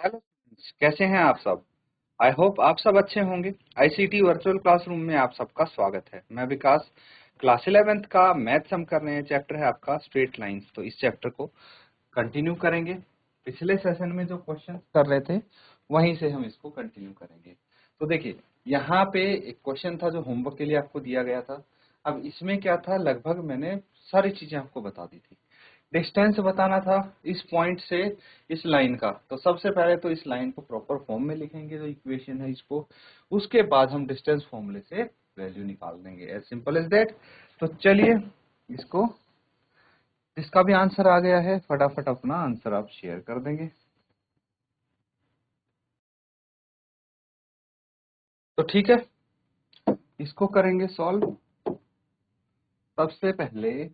Hello friends, कैसे हैं आप सब। आई होप आप सब अच्छे होंगे। आईसीटी वर्चुअल क्लासरूम में आप सबका स्वागत है। मैं विकास, क्लास 11th का मैथ्स हम कर रहे हैं। चैप्टर है आपका स्ट्रेट लाइंस। तो इस चैप्टर को कंटिन्यू करेंगे। पिछले सेशन में जो क्वेश्चन कर रहे थे वहीं से हम इसको कंटिन्यू करेंगे। तो देखिए, यहाँ पे एक क्वेश्चन था जो होमवर्क के लिए आपको दिया गया था। अब इसमें क्या था, लगभग मैंने सारी चीजें आपको बता दी थी। डिस्टेंस बताना था इस पॉइंट से इस लाइन का। तो सबसे पहले तो इस लाइन को प्रॉपर फॉर्म में लिखेंगे जो इक्वेशन है इसको, उसके बाद हम डिस्टेंस फॉर्मूले से वैल्यू निकाल देंगे। As simple as that. तो चलिए इसको, इसका भी आंसर आ गया है, फटाफट अपना आंसर आप शेयर कर देंगे। तो ठीक है, इसको करेंगे सॉल्व। सबसे पहले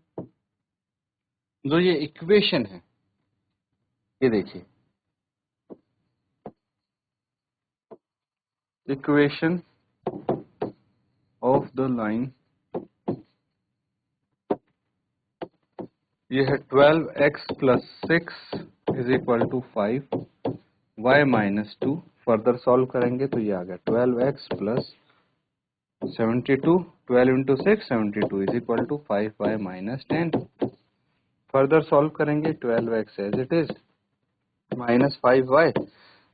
जो ये इक्वेशन है, ये देखिए, इक्वेशन ऑफ द लाइन ये है 12x + 6 = 5 y - 2। फर्दर सॉल्व करेंगे तो ये आ गया 12x + 72, 12 × 6 72 = 5y - 10। फर्दर सॉल्व करेंगे 12x as it is -5y।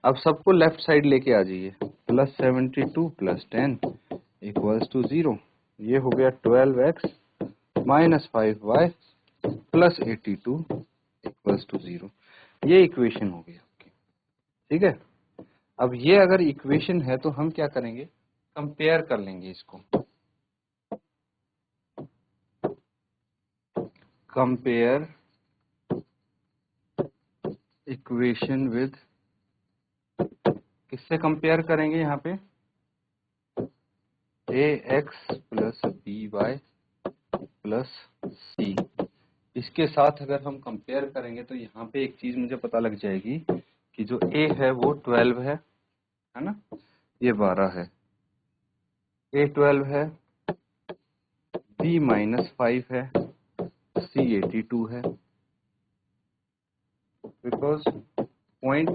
अब सबको लेफ्ट साइड लेके आ जाइए। +72 + 10 = 0। ये हो गया 12x - 5y + 82 = 0। ये इक्वेशन हो गई आपकी। ठीक है, अब ये अगर इक्वेशन है तो हम क्या करेंगे, कंपेयर कर लेंगे इसको। कंपेयर इक्वेशन विद, किससे कंपेयर करेंगे यहाँ पे, ax + by + c। इसके साथ अगर हम कंपेयर करेंगे तो यहाँ पे एक चीज मुझे पता लग जाएगी कि जो a है वो 12 है ना, ये 12 है, a 12 है, b - 5 है, c 82 है। बिकॉज पॉइंट,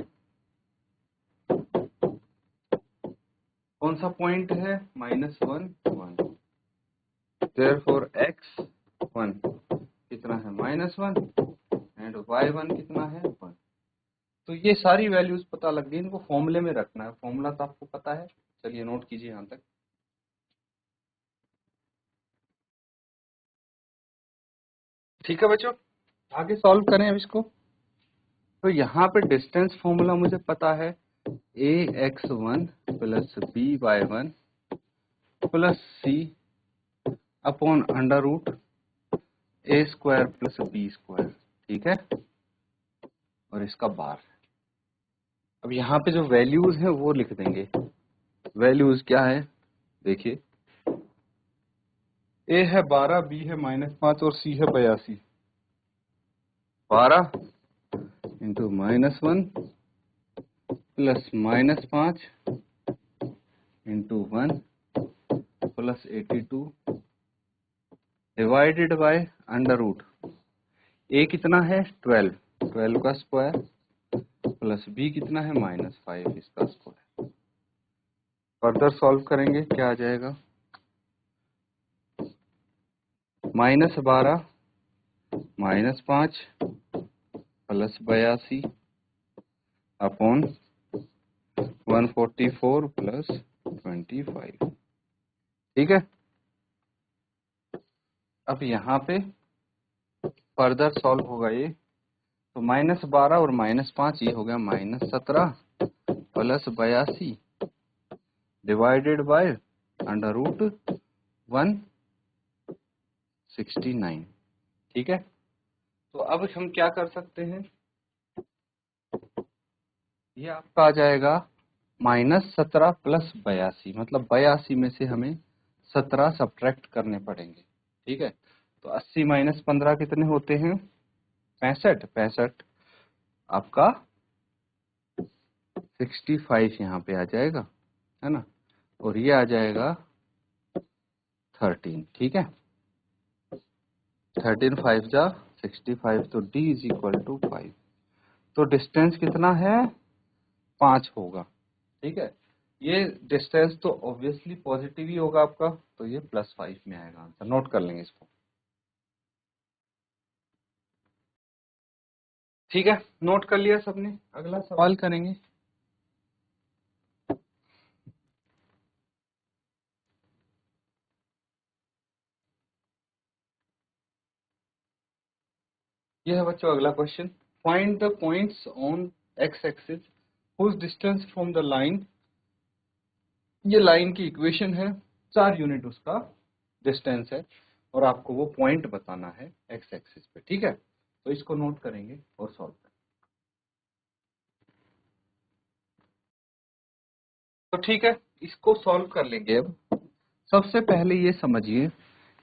कौन सा पॉइंट है, -1 1। देयरफॉर x1 कितना है, -1, एंड y1 कितना है, 1। तो ये सारी वैल्यूज पता लग गई, इनको फॉर्मूले में रखना है। फॉर्मूला तो आपको पता है, चलिए नोट कीजिए यहाँ तक। ठीक है बच्चों, आगे सॉल्व करें अब इसको। तो यहाँ पे डिस्टेंस फॉर्मूला मुझे पता है, ax1 + by1 + c upon √a² + b²। ठीक है, और इसका बार। अब यहाँ पे जो वैल्यूज हैं वो लिख देंगे। वैल्यूज क्या है, देखिए, a है 12, b है -5 और c है 82। 12 × -1 + -5 × 1 + 82 डिवाइडेड बाय √। a कितना है, 12, 12 का स्क्वायर, प्लस b कितना है, -5, इसका स्क्वायर। फर्दर सॉल्व करेंगे, क्या आ जाएगा, -12 -5 + 82 अपॉन 144 + 25। ठीक है, अब यहाँ पे फर्दर सॉल्व होगा ये। तो -12 और -5 ये हो गया -17 + 82 डिवाइडेड बाय √169। ठीक है, तो अब हम क्या कर सकते हैं, ये आपका आ जाएगा -17 + 82, मतलब 82 में से हमें 17 सब्ट्रैक्ट करने पड़ेंगे। ठीक है, तो 80 - 15 कितने होते हैं, 65। 65 आपका 65 यहाँ पे आ जाएगा, है ना, और ये आ जाएगा 13। ठीक है, 13 5 जा 65, तो d = 5। तो डिस्टेंस कितना है, 5 होगा। ठीक है, ये डिस्टेंस तो ऑब्वियसली पॉजिटिव ही होगा आपका, तो ये +5 में आएगा आंसर। नोट कर लेंगे इसको। ठीक है, नोट कर लिया सबने। अगला सवाल करेंगे। ये है बच्चों अगला question. Find the points on x axis whose distance from the line. ये लाइन की इक्वेशन है, 4 यूनिट उसका डिस्टेंस है और आपको वो पॉइंट बताना है एक्स एक्सिस पे। ठीक है, तो इसको नोट करेंगे और सॉल्व करेंगे। तो ठीक है, इसको सॉल्व कर लेंगे। अब सबसे पहले ये समझिए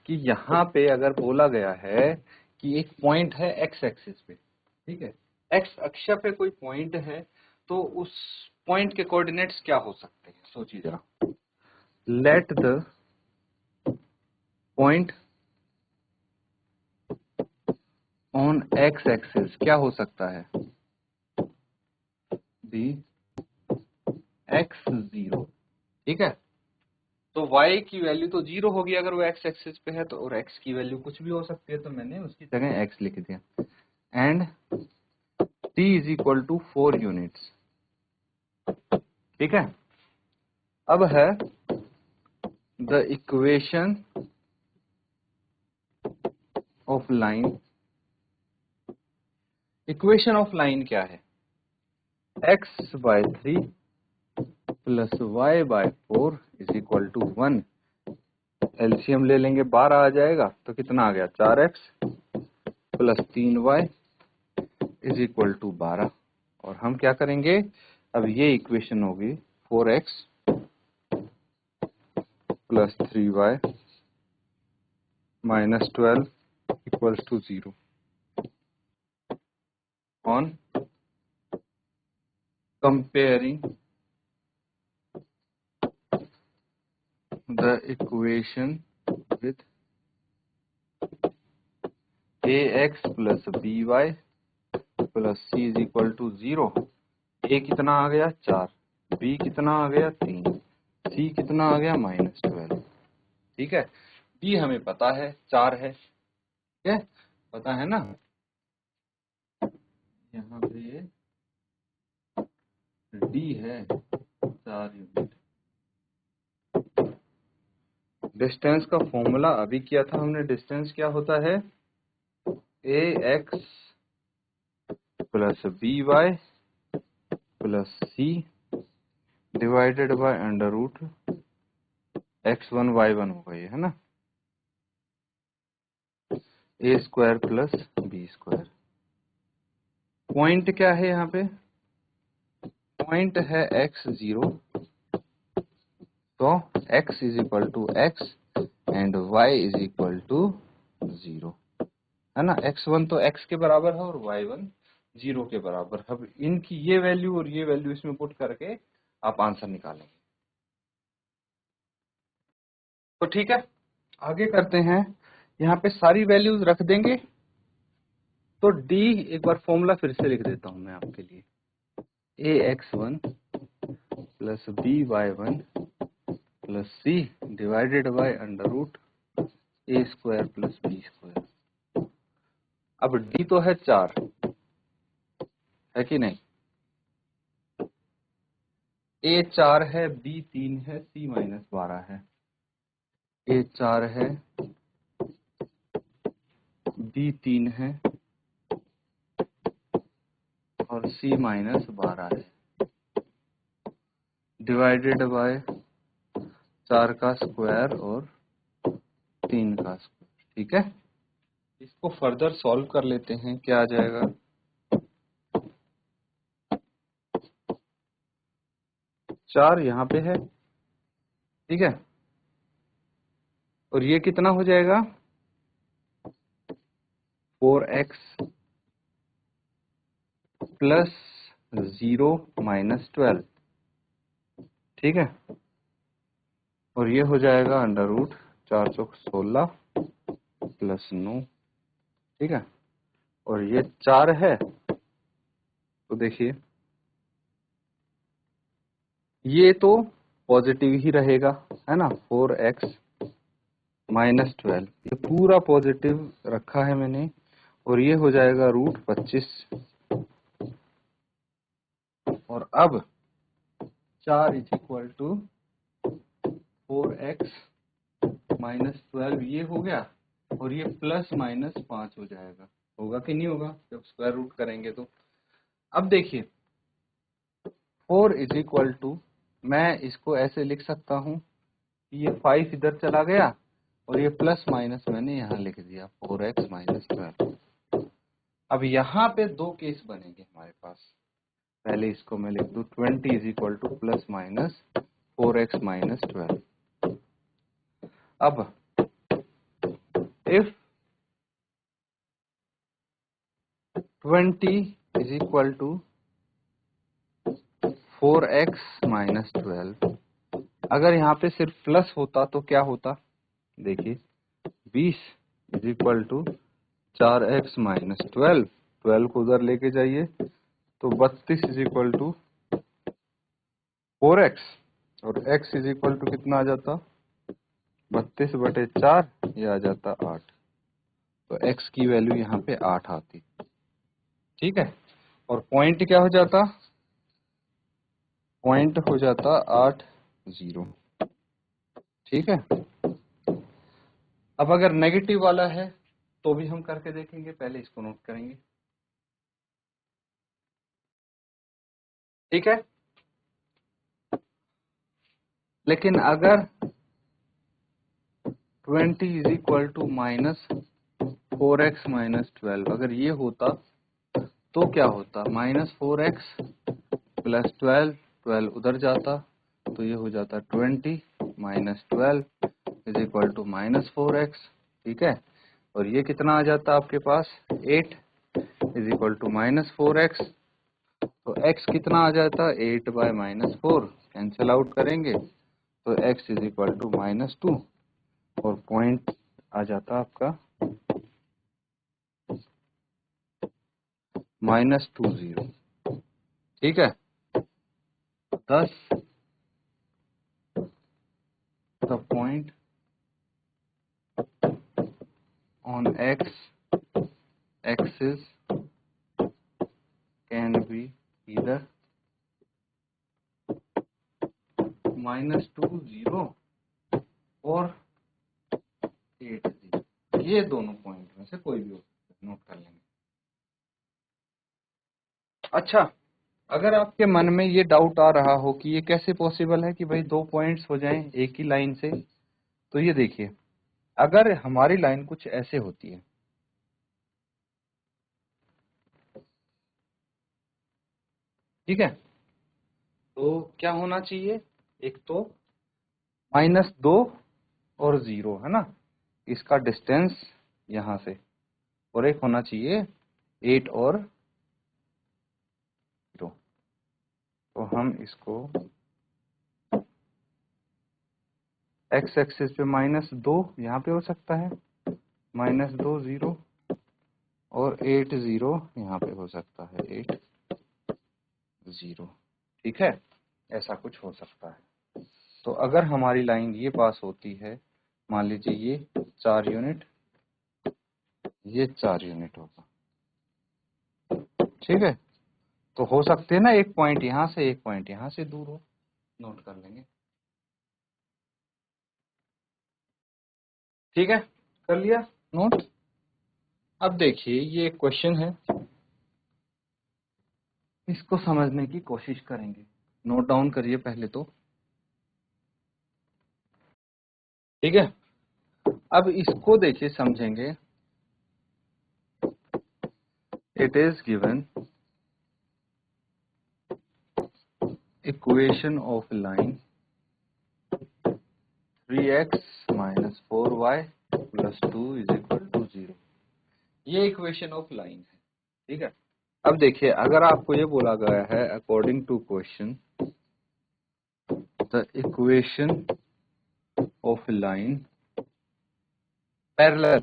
कि यहाँ पे अगर बोला गया है कि एक पॉइंट है एक्स एक्सिस पे, ठीक है, एक्स अक्ष पे कोई पॉइंट है, तो उस पॉइंट के कोऑर्डिनेट्स क्या हो सकते हैं, सोचिए जरा। Let the point on x axis क्या हो सकता है, दी x0। ठीक है, तो y की वैल्यू तो 0 होगी अगर वो x एक्सिस पे है, तो और x की वैल्यू कुछ भी हो सकती है, तो मैंने उसकी जगह x लिख दिया। And t is equal to 4 units. ठीक है, अब है the equation of line. Equation of line क्या है, x/3 प्लस y/4 is equal to 1। LCM ले लेंगे, 12 आ जाएगा, तो कितना आ गया, 4x plus 3y is equal to 12। और हम क्या करेंगे, अब ये इक्वेशन होगी 4x plus 3y minus 12 equals to 0 on comparing the equation with ax plus by plus c is equal to 0। a कितना आ गया 4, b कितना आ गया 3, c कितना आ गया -12। ठीक है, d हमें पता है 4 है। ठीक है, पता है ना, यहाँ पे d है 4 यूनिट। डिस्टेंस का फॉर्मूला अभी किया था हमने, डिस्टेंस क्या होता है, ax plus by plus c divided by under root x1 y1 होगा ये, है ना, a square plus b square. Point क्या है यहाँ पे, पॉइंट है x0, तो x is equal to x and y is equal to 0, है ना। x1 तो x के बराबर है और y1 0 के बराबर। अब इनकी ये वैल्यू और ये वैल्यू इसमें पुट करके आप आंसर निकालेंगे। तो ठीक है, आगे करते हैं। यहाँ पे सारी वैल्यूज रख देंगे। तो d एक बार फॉर्मूला फिर से लिख देता हूं मैं आपके लिए, ax1 plus by1 plus c divided by under root a square plus b square. अब d तो है 4, है कि नहीं, a 4 है, b 3 है, c -12 है। a 4 है, b 3 है और c -12 है, डिवाइडेड बाय 4 का स्क्वायर और 3 का स्क्वायर। ठीक है, इसको फर्दर सॉल्व कर लेते हैं, क्या आ जाएगा, 4 यहाँ पे है, ठीक है, और ये कितना हो जाएगा 4x प्लस 0 -12। ठीक है, और ये हो जाएगा अंडर रूट 4 चौक 16 प्लस 9। ठीक है, और ये 4 है, तो देखिए ये तो पॉजिटिव ही रहेगा, है ना। 4x माइनस 12 ये पूरा पॉजिटिव रखा है मैंने, और ये हो जाएगा √25। और अब 4 is equal to 4x minus 12 ये हो गया, और ये प्लस माइनस 5 हो जाएगा। होगा कि नहीं होगा जब स्क्वायर रूट करेंगे तो। अब देखिए 4 इज इक्वल टू, मैं इसको ऐसे लिख सकता हूँ कि ये 5 इधर चला गया, और ये प्लस माइनस मैंने यहाँ लिख दिया 4x माइनस 12। अब यहाँ पे दो केस बनेंगे हमारे पास। पहले इसको मैं लिख दूं 20 is equal to plus minus 4x minus 12। अब if 20 is equal to 4x minus 12, अगर यहाँ पे सिर्फ प्लस होता तो क्या होता, देखिए 20 is equal to 4x minus 12, 12 को उधर लेके जाइए तो 32 इज इक्वल टू 4x, और x इज इक्वल टू कितना आ जाता, 32/4, ये आ जाता 8। तो x की वैल्यू यहाँ पे 8 आती, ठीक है। और पॉइंट क्या हो जाता, पॉइंट हो जाता 8 0, ठीक है। अब अगर नेगेटिव वाला है तो भी हम करके देखेंगे, पहले इसको नोट करेंगे, ठीक है। लेकिन अगर 20 is equal to minus 4x minus 12 अगर ये होता तो क्या होता, -4x प्लस 12, 12 उधर जाता तो ये हो जाता 20 minus 12 is equal to -4x, ठीक है। और ये कितना आ जाता आपके पास 8 इज इक्वल टू -4x, तो x कितना आ जाता 8/-4, कैंसिल आउट करेंगे तो x इज इक्वल टू -2, और पॉइंट आ जाता आपका -20, ठीक है। Thus the point on x axis can be either -20 और 80, ये दोनों पॉइंट में से कोई भी हो सकता है, नोट कर लेंगे। अच्छा, अगर आपके मन में ये डाउट आ रहा हो कि ये कैसे पॉसिबल है कि भाई दो पॉइंट्स हो जाएं एक ही लाइन से, तो ये देखिए अगर हमारी लाइन कुछ ऐसे होती है, ठीक है, तो क्या होना चाहिए, एक तो -2 और 0, है ना, इसका डिस्टेंस यहां से, और एक होना चाहिए 8 और 0। तो हम इसको x एक्सिस पे -2 यहाँ पे हो सकता है, -2 0, और 8 0 यहाँ पे हो सकता है, 8 0, ठीक है, ऐसा कुछ हो सकता है। तो अगर हमारी लाइन ये पास होती है, मान लीजिए ये 4 यूनिट, ये 4 यूनिट होगा, ठीक है। तो हो सकते हैं ना एक पॉइंट यहाँ से एक पॉइंट यहाँ से दूर हो, नोट कर लेंगे, ठीक है, कर लिया नोट। अब देखिए ये एक क्वेश्चन है, इसको समझने की कोशिश करेंगे, नोट डाउन करिए पहले तो, ठीक है। अब इसको देखिए समझेंगे, it is given equation of line 3x minus 4y plus 2 is equal to 0, ये इक्वेशन ऑफ लाइन है, ठीक है। अब देखिए अगर आपको ये बोला गया है according to question the equation of line parallel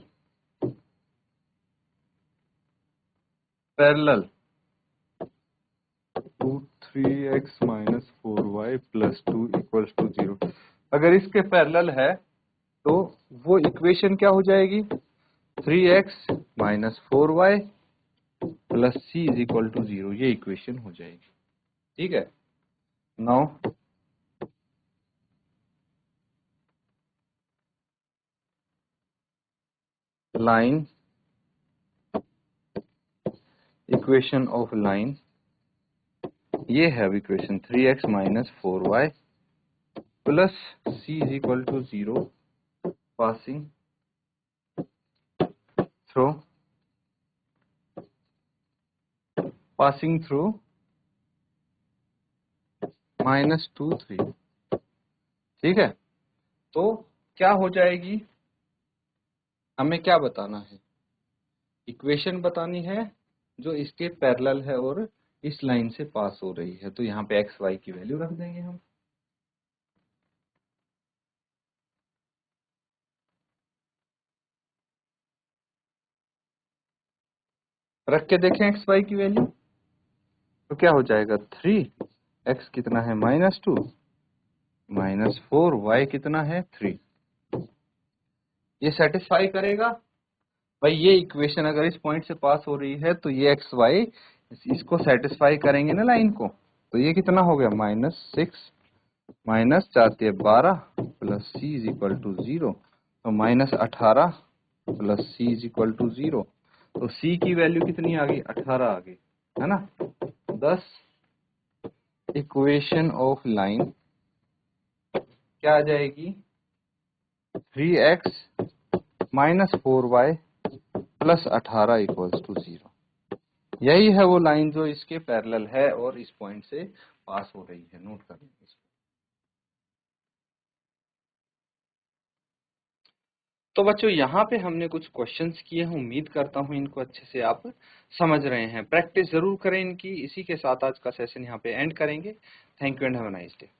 to 3x minus 4y plus 2 equals to 0। अगर इसके पैरेलल है तो वो इक्वेशन क्या हो जाएगी, 3x minus 4y plus c is equal to 0, ये इक्वेशन हो जाएगी। ठीक है, now line, equation of line, ये है equation 3x minus 4y plus c is equal to 0 passing through minus 2 3। ठीक है, तो क्या हो जाएगी, हमें क्या बताना है, इक्वेशन बतानी है जो इसके पैरेलल है और इस लाइन से पास हो रही है। तो यहाँ पे एक्स वाई की वैल्यू रख देंगे हम। रख के देखें एक्स वाई की वैल्यू, तो क्या हो जाएगा, 3x कितना है माइनस 2 माइनस 4y कितना है 3। ये सेटिस्फाई करेगा भाई, ये इक्वेशन अगर इस पॉइंट से पास हो रही है तो ये एक्स वाई इसको सेटिस्फाई करेंगे ना लाइन को। तो ये कितना हो गया, -6 minus 4×12 plus c is equal to 0। तो -18 plus c is equal to 0। तो c की वैल्यू कितनी आ गई, 18 आ गई, है ना। 10 इक्वेशन ऑफ लाइन क्या आ जाएगी, 3x minus 4y plus 18 equals to 0। यही है वो लाइन जो इसके पैरेलल है और इस पॉइंट से पास हो रही है, नोट कर लेंगे इसको। तो बच्चों यहाँ पे हमने कुछ क्वेश्चंस किए हैं, उम्मीद करता हूँ इनको अच्छे से आप समझ रहे हैं। प्रैक्टिस जरूर करें इनकी। इसी के साथ आज का सेशन यहाँ पे एंड करेंगे। Thank you and have a nice day.